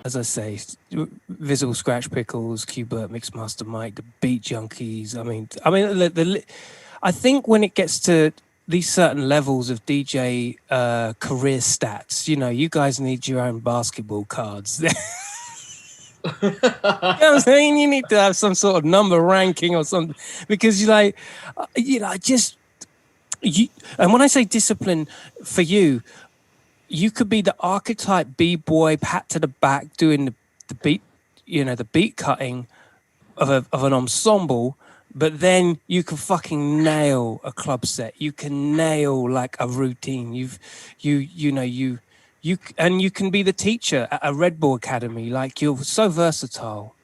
as I say, Visual Scratch Pickles, Qbert, Mixmaster Mike, the Beat Junkies. I think when it gets to these certain levels of DJ career stats, you guys need your own basketball cards. You know what I'm saying? You need to have some sort of number ranking or something because just you. And when I say discipline for you, you could be the archetype b-boy, pat to the back, doing the beat, the beat cutting of an ensemble. But then you can fucking nail a club set. You can nail like a routine. You can be the teacher at a Red Bull Academy. Like, you're so versatile.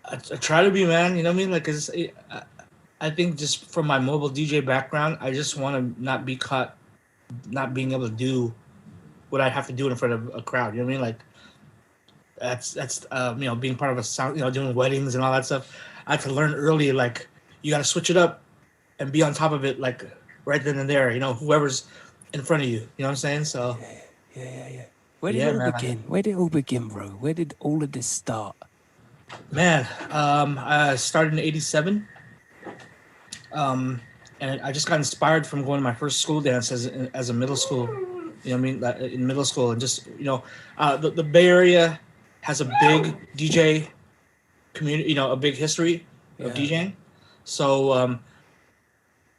I try to be, man. You know what I mean? Like, I think just from my mobile DJ background, I just want to not be caught not being able to do what I have to do in front of a crowd. You know what I mean? Like, that's being part of a sound, doing weddings and all that stuff. I had to learn early, like, you got to switch it up and be on top of it, like, right then and there, whoever's in front of you. You know what I'm saying? So. Yeah. Where did it all begin? Where did it all begin, bro? Where did all of this start? Man, I started in '87. And I just got inspired from going to my first school dance as a middle school. You know what I mean? Like, in middle school, and just, the Bay Area has a big DJ community, a big history of DJing. So,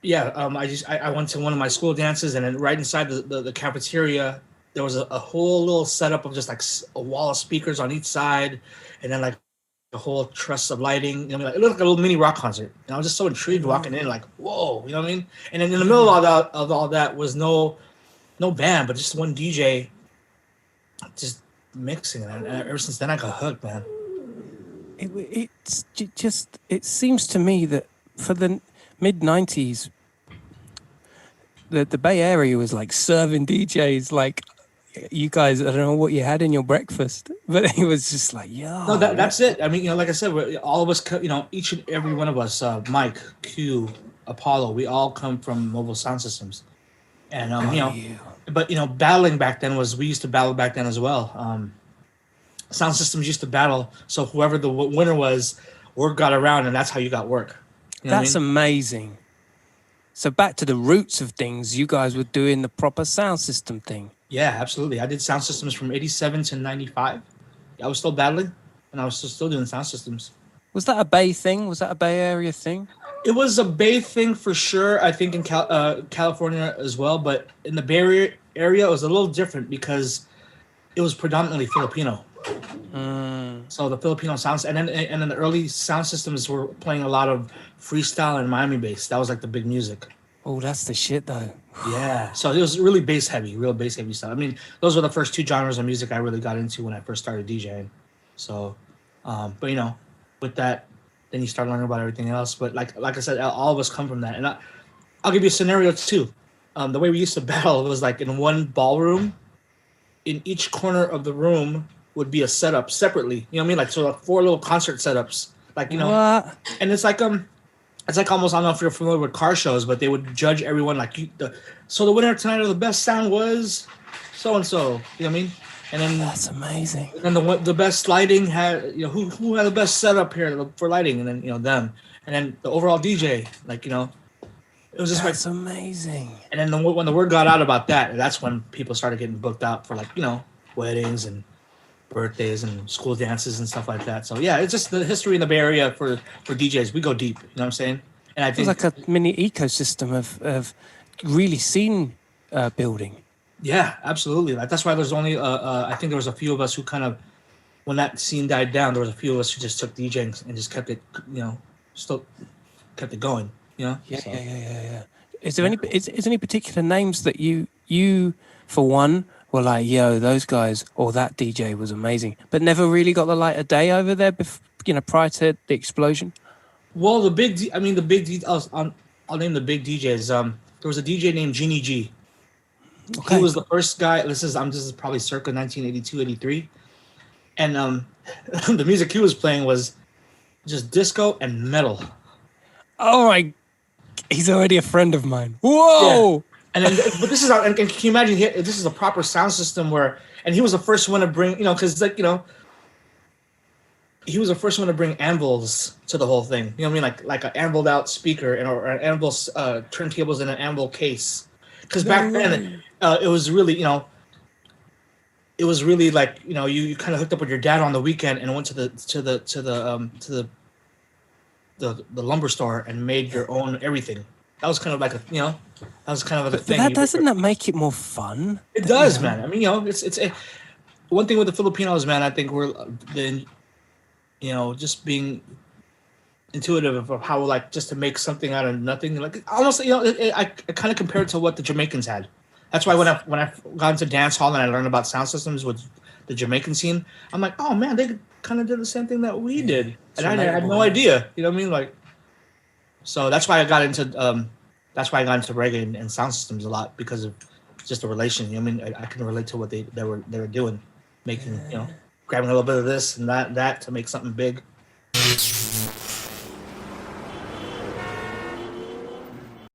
I went to one of my school dances, and then right inside the cafeteria, there was a whole little setup of just like a wall of speakers on each side, and then like a whole truss of lighting. It looked like a little mini rock concert. And I was just so intrigued walking in, like, whoa, you know what I mean? And then in the middle of all that was no band, but just one DJ just mixing it. And ever since then, I got hooked, man. It seems to me that for the mid-90s, the Bay Area was like serving DJs like, you guys, I don't know what you had in your breakfast, but it was just like, yo. No, that's it. I mean, like I said, all of us, each and every one of us, Mike, Q, Apollo, we all come from mobile sound systems. And, but, battling back then we used to battle back then as well. Sound systems used to battle. So whoever the winner was, word got around, and that's how you got work. That's amazing. So back to the roots of things, you guys were doing the proper sound system thing. Yeah, absolutely. I did sound systems from '87 to '95. I was still battling, and I was still doing sound systems. Was that a Bay thing? Was that a Bay Area thing? It was a Bay thing for sure. I think in California as well, but in the Bay Area, it was a little different because it was predominantly Filipino. So the Filipino sounds, and then the early sound systems were playing a lot of freestyle and Miami bass. That was like the big music. Oh, that's the shit, though. Yeah, so it was really real bass heavy stuff. I mean, those were the first two genres of music I really got into when I first started DJing. So, but with that, then you start learning about everything else. But like I said, all of us come from that. And I'll give you a scenario too. The way we used to battle was like in one ballroom. In each corner of the room would be a setup separately. You know what I mean? Like, so like 4 little concert setups. Like, what? And it's like almost, I don't know if you're familiar with car shows, but they would judge everyone like so the winner tonight of the best sound was so and so. You know what I mean? And then that's amazing. And then the best lighting had who had the best setup here for lighting, and then them, and then the overall DJ, like it was just that's amazing. And then when the word got out about that, that's when people started getting booked out for like weddings and birthdays and school dances and stuff like that. So yeah, it's just the history in the Bay Area for DJs. We go deep, you know what I'm saying? And I think it's like a mini ecosystem of really scene building. Yeah, absolutely. Like, that's why there's only I think there was a few of us who kind of, when that scene died down, there was a few of us who just took DJing and just kept it, still kept it going. Yeah. Is there any particular names that you for one were like, yo, those guys or that DJ was amazing, but never really got the light of day over there, prior to the explosion? Well, I'll name the big DJs. There was a DJ named Genie G. Okay. He was the first guy. This is probably circa 1982, 83. And the music he was playing was just disco and metal. Oh my, he's already a friend of mine. Whoa! Yeah. And then, but and can you imagine? This is a proper sound system and he was the first one to bring, because he was the first one to bring anvils to the whole thing. You know what I mean? Like an anviled out speaker or an anvil turntables in an anvil case. Because back then, it was really, it was really like, you kind of hooked up with your dad on the weekend and went to the lumber store and made your own everything. That was kind of like that was kind of like a thing. But doesn't that make it more fun? It does, man. I mean, it's one thing with the Filipinos, man. I think we're just being intuitive of how, like, just to make something out of nothing, like almost, I kind of compare it to what the Jamaicans had. That's why when I got into dance hall and I learned about sound systems with the Jamaican scene, I'm like, oh man, they kind of did the same thing that we did, and I had no idea. You know what I mean? Like, so that's why I got into reggae and sound systems a lot, because of just the relation. You know what I mean? I can relate to what they were doing, making grabbing a little bit of this and that to make something big.